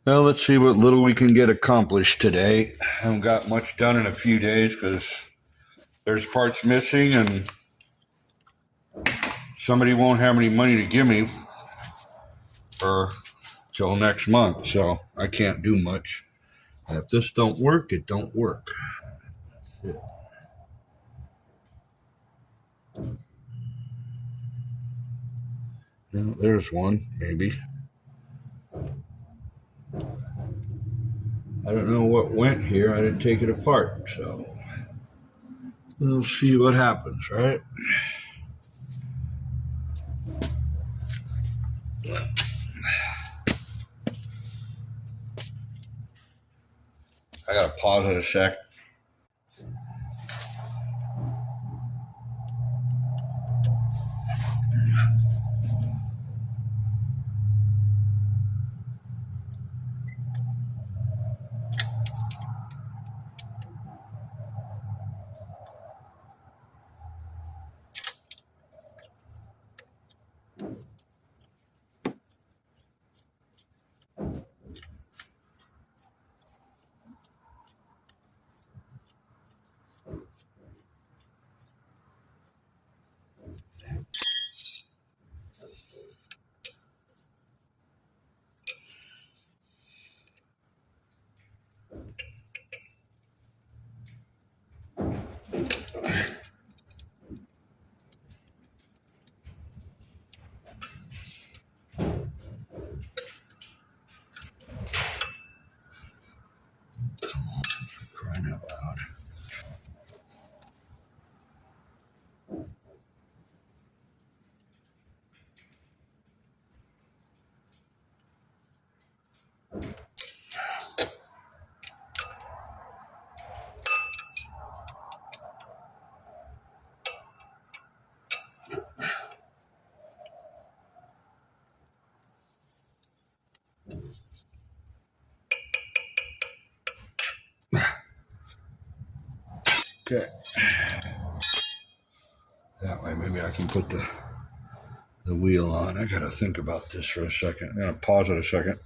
Well, let's see what little we can get accomplished today. I haven't got much done in a few days because there's parts missing and somebody won't have any money to give me for till next month, so I can't do much. If this don't work, it don't work. Well, there's one, maybe. I don't know what went here. I didn't take it apart, so we'll see what happens, right? I gotta pause it a sec. Crying out loud. Okay. That way maybe I can put the wheel on. I gotta think about this for a second. I'm gonna pause it a second.